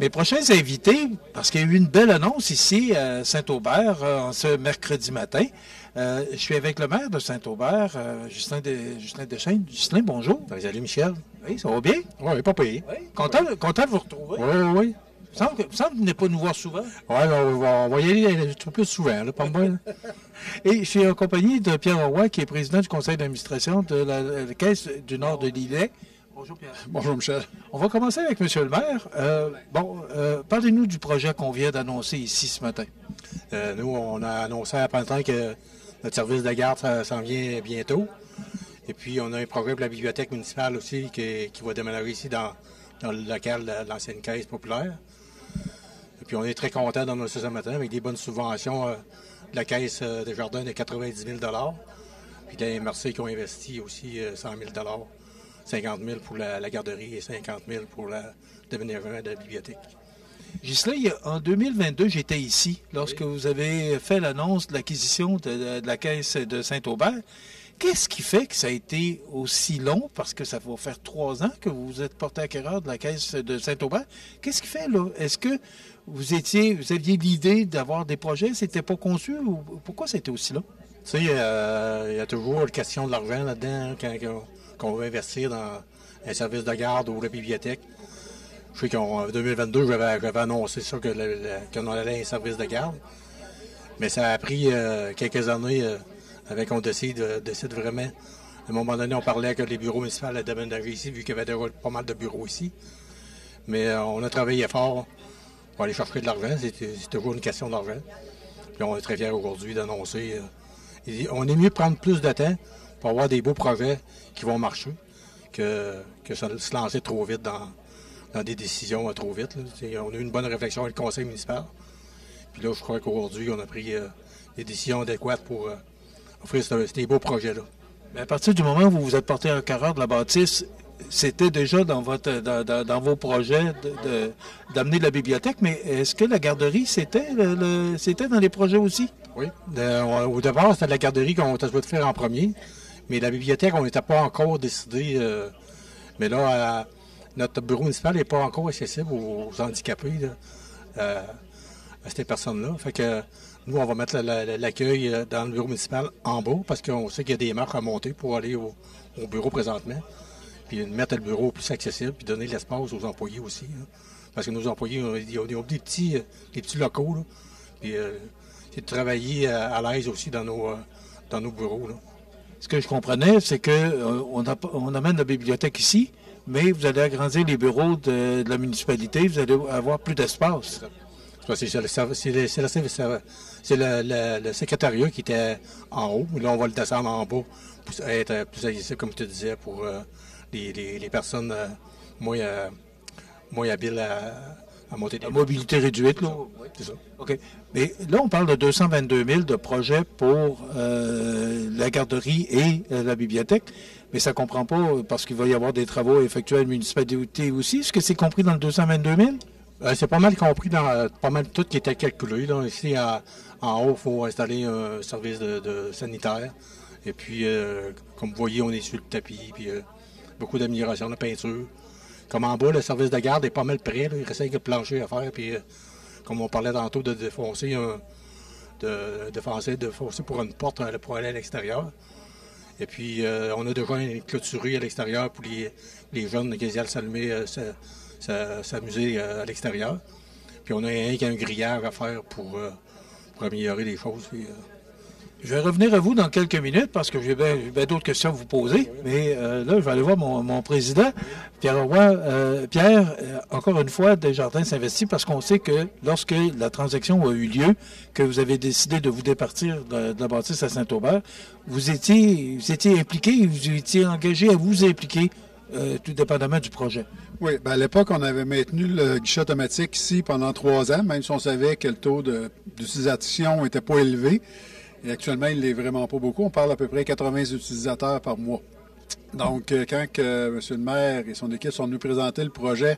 Mes prochains invités, parce qu'il y a eu une belle annonce ici à Saint-Aubert ce mercredi matin. Je suis avec le maire de Saint-Aubert, Justin Deschênes. Justin, bonjour. Salut Michel. Oui, ça va bien? Oui, pas payé. Oui. Content de vous retrouver. Oui, oui, oui. Il me semble que vous venez pas nous voir souvent. Oui, on va y aller un peu plus souvent, là, pas moi. Et je suis accompagné de Pierre Roy, qui est président du conseil d'administration de la Caisse du Nord de l'Îlet. Bonjour Pierre. Bonjour Michel. On va commencer avec M. le maire. Parlez-nous du projet qu'on vient d'annoncer ici ce matin. Nous, on a annoncé à printemps que notre service de garde s'en vient bientôt. Et puis, on a un projet pour la bibliothèque municipale aussi qui va démarrer ici dans le local de l'ancienne Caisse populaire. Et puis, on est très contents d'annoncer ce matin avec des bonnes subventions de la Caisse des Jardins de 90 000 puis des MRC qui ont investi aussi 100 000 50 000 pour la garderie et 50 000 pour le déménagement de la bibliothèque. Ghislain, en 2022, j'étais ici lorsque vous avez fait l'annonce de l'acquisition de la Caisse de Saint-Aubert. Qu'est-ce qui fait que ça a été aussi long? Parce que ça va faire 3 ans que vous êtes porté acquéreur de la Caisse de Saint-Aubert. Qu'est-ce qui fait, là? Est-ce que vous aviez l'idée d'avoir des projets? C'était pas conçu? Ou pourquoi ça a été aussi long? Tu sais, il y a toujours la question de l'argent là-dedans qu'on veut investir dans un service de garde ou la bibliothèque. Je sais qu'en 2022, j'avais annoncé ça qu'on allait un service de garde. Mais ça a pris quelques années avec qu'on décide vraiment. À un moment donné, on parlait que les bureaux municipaux allaient déménager ici, vu qu'il y avait déjà pas mal de bureaux ici. Mais on a travaillé fort pour aller chercher de l'argent. C'est toujours une question d'argent. Puis on est très fiers aujourd'hui d'annoncer. On est mieux de prendre plus de temps pour avoir des beaux projets qui vont marcher que se lancer trop vite dans des décisions trop vite. On a eu une bonne réflexion avec le conseil municipal. Puis là, je crois qu'aujourd'hui, on a pris des décisions adéquates pour offrir ces beaux projets-là. Mais à partir du moment où vous vous êtes porté acquéreur de la bâtisse, c'était déjà dans vos projets d'amener de la bibliothèque, mais est-ce que la garderie, c'était dans les projets aussi? Oui. Au départ, c'était la garderie qu'on était souhaité faire en premier, mais la bibliothèque, on n'était pas encore décidé. Mais là, notre bureau municipal n'est pas encore accessible aux handicapés, à ces personnes-là. Fait que nous, on va mettre l'accueil dans le bureau municipal en bas, parce qu'on sait qu'il y a des marches à monter pour aller au bureau présentement. Puis mettre le bureau plus accessible, puis donner de l'espace aux employés aussi. Là. Parce que nos employés, ils ont des petits locaux. Là. Puis c'est de travailler à l'aise aussi dans nos bureaux. Là. Ce que je comprenais, c'est qu'on amène la bibliothèque ici, mais vous allez agrandir les bureaux de la municipalité, vous allez avoir plus d'espace. C'est le secrétariat qui était en haut. Là, on va le descendre en bas pour être plus accessible, comme je te disais, pour les personnes moins habiles à monter des... La mobilité réduite, là? Oui, c'est ça. OK. Mais là, on parle de 222 000 de projets pour la garderie et la bibliothèque, mais ça ne comprend pas, parce qu'il va y avoir des travaux effectués à la municipalité aussi. Est-ce que c'est compris dans le 222 000? C'est pas mal compris dans pas mal tout qui était calculé. Là. Ici, en haut, il faut installer un service de sanitaire. Et puis, comme vous voyez, on est sur le tapis, puis beaucoup d'amélioration de peinture. Comme en bas, le service de garde est pas mal prêt. Là. Il reste quelques planchers à faire. Puis, comme on parlait tantôt de défoncer pour une porte pour aller à l'extérieur. Et puis, on a déjà une clôturée à l'extérieur pour les jeunes qui aillent s'amuser à l'extérieur. Puis on a un grillage à faire pour améliorer les choses. Puis, Je vais revenir à vous dans quelques minutes parce que j'ai bien d'autres questions à vous poser. Mais là, je vais aller voir mon président, Pierre Roy. Pierre, encore une fois, Desjardins s'investit parce qu'on sait que lorsque la transaction a eu lieu, que vous avez décidé de vous départir de la bâtisse à Saint-Aubert, vous étiez impliqué, vous étiez engagé à vous impliquer, tout dépendamment du projet. Oui, bien à l'époque, on avait maintenu le guichet automatique ici pendant 3 ans, même si on savait que le taux d'utilisation n'était pas élevé. Et actuellement, il n'est vraiment pas beaucoup. On parle à peu près 80 utilisateurs par mois. Donc, quand M. le maire et son équipe sont venus présenter le projet,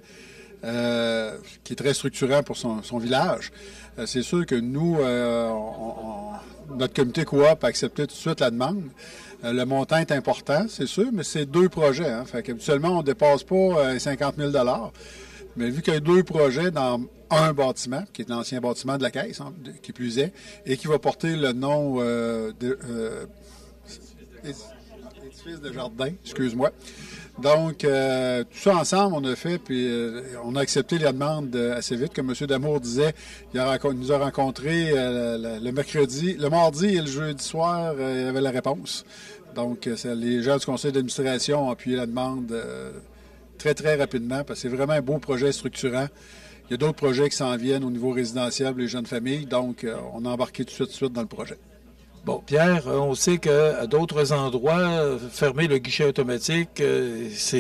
qui est très structurant pour son village, c'est sûr que nous, notre comité coop a accepté tout de suite la demande. Le montant est important, c'est sûr, mais c'est 2 projets. Hein. Fait qu'habituellement, on ne dépasse pas 50 000 $. Mais vu qu'il y a 2 projets dans un bâtiment, qui est l'ancien bâtiment de la Caisse, hein, qui plus est, et qui va porter le nom édifice de jardin, excuse-moi. Donc, tout ça ensemble, on a fait, puis on a accepté la demande assez vite. Comme M. Damour disait, il nous a rencontrés le mercredi, le mardi et le jeudi soir, il y avait la réponse. Donc, les gens du conseil d'administration ont appuyé la demande très, très rapidement, parce que c'est vraiment un beau projet structurant. Il y a d'autres projets qui s'en viennent au niveau résidentiel pour les jeunes familles, donc on a embarqué tout de suite dans le projet. Bon, Pierre, on sait qu'à d'autres endroits, fermer le guichet automatique, ça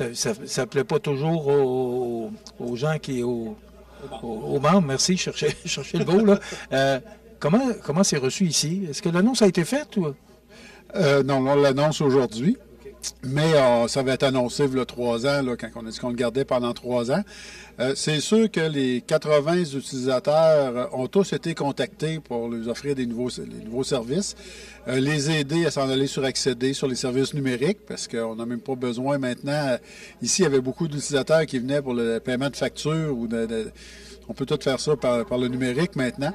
ne plaît pas toujours aux gens aux membres. Merci, cherchez le mot, là. Comment c'est reçu ici? Est-ce que l'annonce a été faite? Ou? Non, on l'annonce aujourd'hui. Mais ça va être annoncé il y a 3 ans, là, quand on a dit qu'on le gardait pendant 3 ans. C'est sûr que les 80 utilisateurs ont tous été contactés pour leur offrir les nouveaux services, les aider à s'en aller accéder sur les services numériques, parce qu'on n'a même pas besoin maintenant. Ici, il y avait beaucoup d'utilisateurs qui venaient pour le paiement de factures, on peut tout faire ça par le numérique maintenant.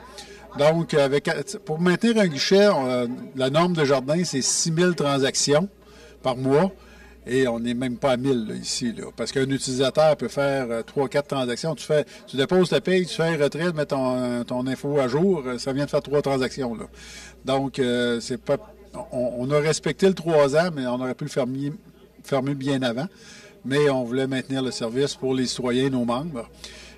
Donc, pour maintenir un guichet, la norme de jardin, c'est 6 000 transactions par mois, et on n'est même pas à 1000 là, ici, là, parce qu'un utilisateur peut faire 3-4 transactions. Tu déposes ta paye, tu fais un retrait, mets ton info à jour, ça vient de faire 3 transactions. Là. Donc, c'est pas, on a respecté le 3 ans, mais on aurait pu le fermer bien avant. Mais on voulait maintenir le service pour les citoyens, nos membres.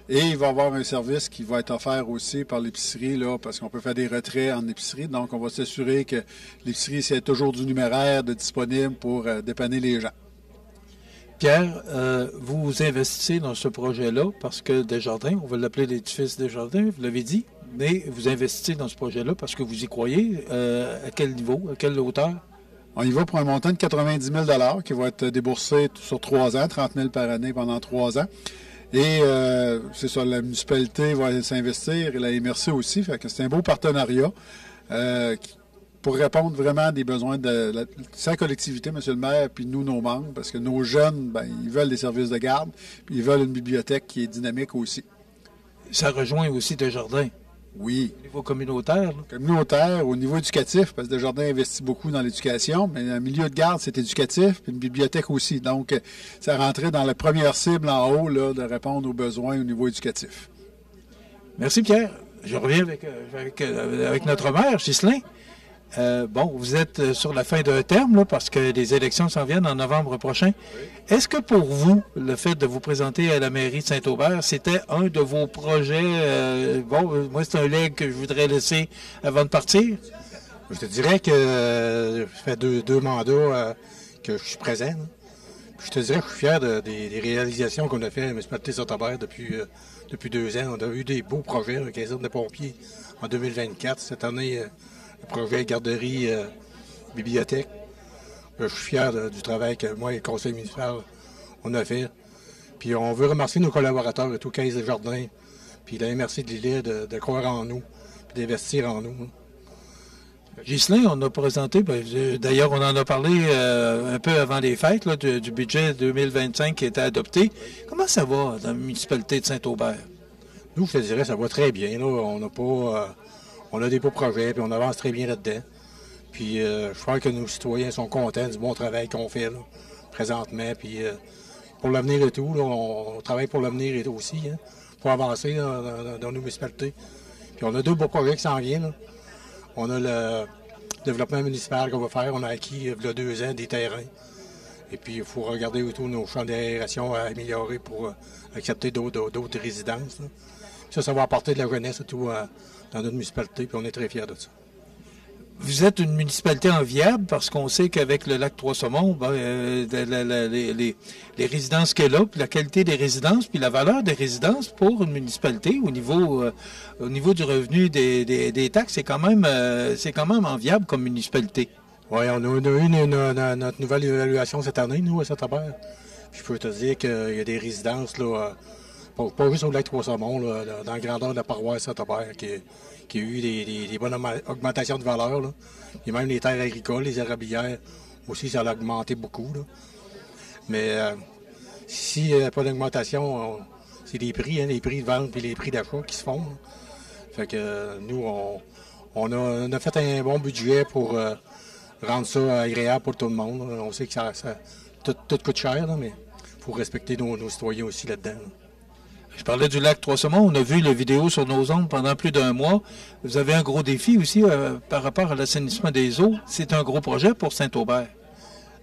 Et il va y avoir un service qui va être offert aussi par l'épicerie, là, parce qu'on peut faire des retraits en épicerie. Donc, on va s'assurer que l'épicerie, c'est toujours du numéraire disponible pour dépanner les gens. Pierre, vous investissez dans ce projet-là parce que Desjardins, on va l'appeler l'édifice Desjardins, vous l'avez dit, mais vous investissez dans ce projet-là parce que vous y croyez. À quel niveau, à quelle hauteur? On y va pour un montant de 90 000 qui va être déboursé sur 3 ans, 30 000 par année pendant 3 ans. Et c'est ça, la municipalité va s'investir et la MRC aussi. Fait que c'est un beau partenariat pour répondre vraiment à des besoins de sa collectivité, M. le maire, puis nous, nos membres, parce que nos jeunes, ils veulent des services de garde, puis ils veulent une bibliothèque qui est dynamique aussi. Ça rejoint aussi Desjardins. Oui. Au niveau communautaire. Là. Communautaire, au niveau éducatif, parce que Desjardins investit beaucoup dans l'éducation, mais un milieu de garde, c'est éducatif, puis une bibliothèque aussi. Donc, ça rentrait dans la première cible en haut, là, de répondre aux besoins au niveau éducatif. Merci, Pierre. Je reviens avec notre maire, Ghislain. Bon, vous êtes sur la fin d'un terme, là, parce que les élections s'en viennent en novembre prochain. Oui. Est-ce que pour vous, le fait de vous présenter à la mairie de Saint-Aubert, c'était un de vos projets? Moi, c'est un legs que je voudrais laisser avant de partir. Je te dirais que ça fait deux mandats que je suis présent. Là. Je te dirais que je suis fier des réalisations qu'on a fait à la municipalité de Saint-Aubert depuis 2 ans. On a eu des beaux projets, la caserne de pompiers en 2024. Cette année, le projet garderie, bibliothèque. Je suis fier du travail que moi et le conseil municipal on a fait. Puis on veut remercier nos collaborateurs et tout Caisse Desjardins, puis la MRC de Lillet de croire en nous, puis d'investir en nous. Ghislain, on a présenté, d'ailleurs on en a parlé un peu avant les fêtes, là, du budget 2025 qui était adopté. Comment ça va dans la municipalité de Saint-Aubert? Nous, je te dirais, ça va très bien. Là. On a des beaux projets, puis on avance très bien là-dedans. Puis je crois que nos citoyens sont contents du bon travail qu'on fait là, présentement. Puis pour l'avenir et tout, là, on travaille pour l'avenir et tout aussi, hein, pour avancer là, dans nos municipalités. Puis on a 2 beaux projets qui s'en viennent. Là. On a le développement municipal qu'on va faire. On a acquis, il y a 2 ans, des terrains. Et puis, il faut regarder autour nos champs d'aération à améliorer pour accepter d'autres résidences. Là. Ça va apporter de la jeunesse et tout dans notre municipalité, puis on est très fiers de ça. Vous êtes une municipalité enviable parce qu'on sait qu'avec le lac Trois-Saumons, les résidences qu'il y a là, puis la qualité des résidences, puis la valeur des résidences pour une municipalité au niveau du revenu des taxes, c'est quand même enviable comme municipalité. Oui, on a eu notre nouvelle évaluation cette année, nous, à Saint-Aubert. Je peux te dire qu'il y a des résidences, là, pas juste au lac Trois-Saumons, là, dans la grandeur de la paroisse Saint-Aubert, qui a eu des bonnes augmentations de valeur. Là. Et même les terres agricoles, les érablières, aussi, ça a augmenté beaucoup. Là. Mais s'il n'y a pas d'augmentation, c'est les prix de vente et les prix d'achat qui se font. Là. Fait que nous, on a fait un bon budget pour rendre ça agréable pour tout le monde. On sait que tout coûte cher, là, mais il faut respecter nos citoyens aussi là-dedans. Là. Je parlais du lac Trois-Saumons. On a vu la vidéo sur nos ondes pendant plus d'1 mois. Vous avez un gros défi aussi par rapport à l'assainissement des eaux. C'est un gros projet pour Saint-Aubert.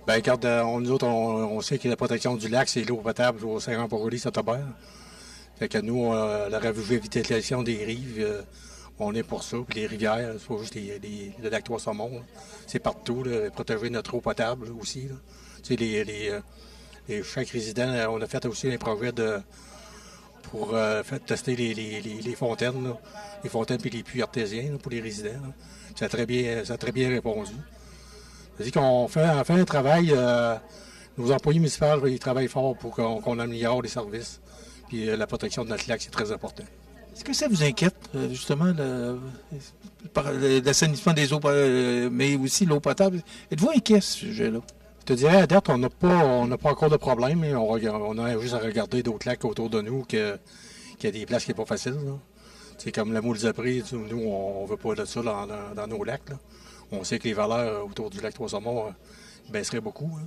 Bien, quand nous autres, on sait que la protection du lac, c'est l'eau potable au Saint-Jean-Port-Joli, Saint-Aubert. Fait que nous, la revitalisation des rives, on est pour ça. Puis les rivières, c'est pas juste le lac Trois-Saumons. C'est partout, là, protéger notre eau potable là, aussi. Là. Tu sais, chaque résident, on a fait aussi un projet pour tester les fontaines, là. Les fontaines et les puits artésiens là, pour les résidents. Là. Ça a très bien répondu. C'est-à-dire qu'on fait un travail, nos employés municipaux, ils travaillent fort pour qu'on améliore les services. Puis la protection de notre lac, c'est très important. Est-ce que ça vous inquiète, justement, l'assainissement des eaux, mais aussi l'eau potable? Êtes-vous inquiet, ce sujet-là? Je te dirais, à date, on n'a pas encore de problème, mais on a juste à regarder d'autres lacs autour de nous qu'il y a des places qui sont pas faciles. C'est comme la Moule-Zapré, nous, on ne veut pas de ça dans nos lacs. Là. On sait que les valeurs autour du lac Trois-Saumons baisseraient beaucoup. Hein.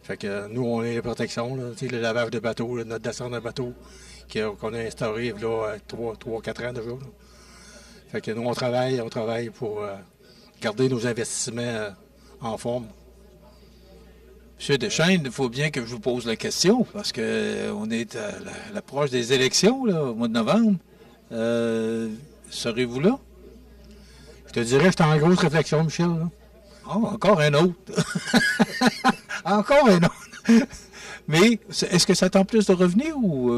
Fait que nous, on est la protection, là, le lavage de bateaux, là, notre descente de bateau qu'on a instauré là, 3-4 ans déjà. Là. Fait que nous, on travaille pour garder nos investissements en forme. M. Deschênes, il faut bien que je vous pose la question, parce qu'on est à l'approche des élections, là, au mois de novembre. Serez-vous là? Je te dirais que j'étais en grosse réflexion, Michel. Là. Oh, encore un autre. Encore un autre. Mais est-ce que ça tend plus de revenir ou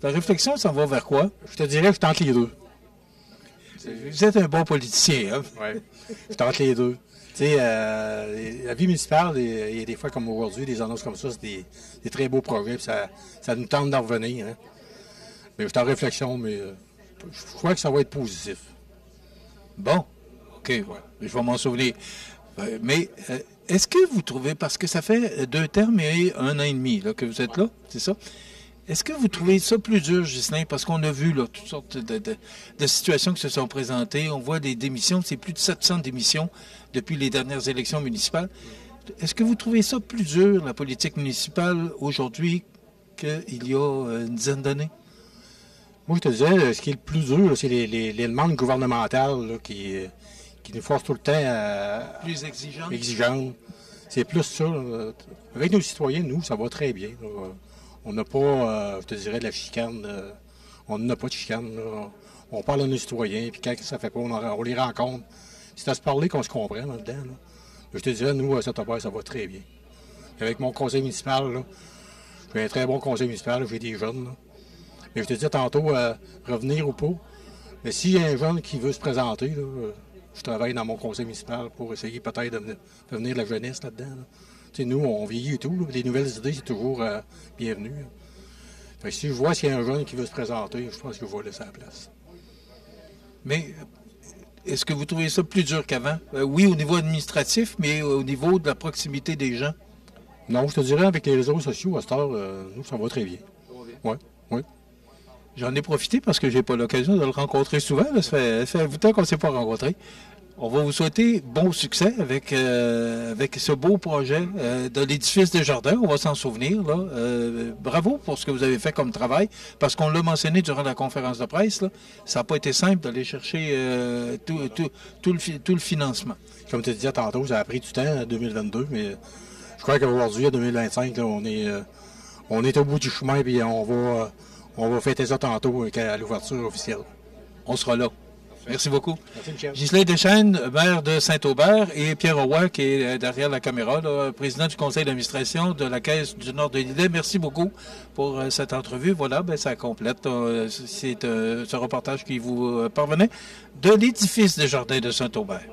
ta réflexion s'en va vers quoi? Je te dirais que je tente les deux. Vous êtes un bon politicien, hein? Oui, je tente les deux. Tu sais, la vie municipale, il y a des fois comme aujourd'hui, des annonces comme ça, c'est des très beaux projets, puis ça nous tente d'en revenir. Hein. Mais je suis en réflexion, mais je crois que ça va être positif. Bon, OK, ouais, je vais m'en souvenir. Mais est-ce que vous trouvez, parce que ça fait 2 termes et 1 an et demi là, que vous êtes là, c'est ça? Est-ce que vous trouvez ça plus dur, Ghislain? Parce qu'on a vu là, toutes sortes de situations qui se sont présentées. On voit des démissions, c'est plus de 700 démissions depuis les dernières élections municipales. Est-ce que vous trouvez ça plus dur, la politique municipale, aujourd'hui, qu'il y a une dizaine d'années? Moi, je te disais, ce qui est le plus dur, là, c'est les demandes gouvernementales là, qui nous forcent tout le temps à... Plus exigeantes? Exigeantes. C'est plus ça. Là. Avec nos citoyens, nous, ça va très bien. Là. On n'a pas, je te dirais, de la chicane. On n'a pas de chicane. Là. On parle à nos citoyens, puis quand ça fait pas, on les rencontre. C'est à se parler qu'on se comprend là-dedans. Là. Je te dirais, nous, à Saint-Aubert, ça va très bien. Avec mon conseil municipal, là, j'ai un très bon conseil municipal, j'ai des jeunes. Là. Mais je te disais tantôt, revenir ou pas. Mais s'il y a un jeune qui veut se présenter, là, je travaille dans mon conseil municipal pour essayer peut-être de venir la jeunesse là-dedans. Là. Nous, on vieillit et tout. Là. Les nouvelles idées, c'est toujours bienvenu. Fait que si je vois s'il y a un jeune qui veut se présenter, je pense que je vais laisser la place. Mais est-ce que vous trouvez ça plus dur qu'avant? Oui, au niveau administratif, mais au niveau de la proximité des gens? Non, je te dirais, avec les réseaux sociaux, à cette heure, nous, ça va très bien. Oui, oui. J'en ai profité parce que j'ai pas l'occasion de le rencontrer souvent. Là. Ça fait un bout de temps qu'on ne s'est pas rencontré. On va vous souhaiter bon succès avec ce beau projet de l'édifice des jardins. On va s'en souvenir. Là. Bravo pour ce que vous avez fait comme travail, parce qu'on l'a mentionné durant la conférence de presse. Là, ça n'a pas été simple d'aller chercher tout le financement. Comme tu disais tantôt, ça a pris du temps en 2022, mais je crois qu'aujourd'hui, en 2025, là, on est au bout du chemin et on va fêter ça tantôt à l'ouverture officielle. On sera là. Merci beaucoup. Merci, Michel. Ghislain Deschênes, maire de Saint-Aubert, et Pierre Roy, qui est derrière la caméra, là, président du conseil d'administration de la Caisse du Nord de l'Île. Merci beaucoup pour cette entrevue. Voilà, ça complète. C'est ce reportage qui vous parvenait de l'édifice des Jardins de Saint-Aubert.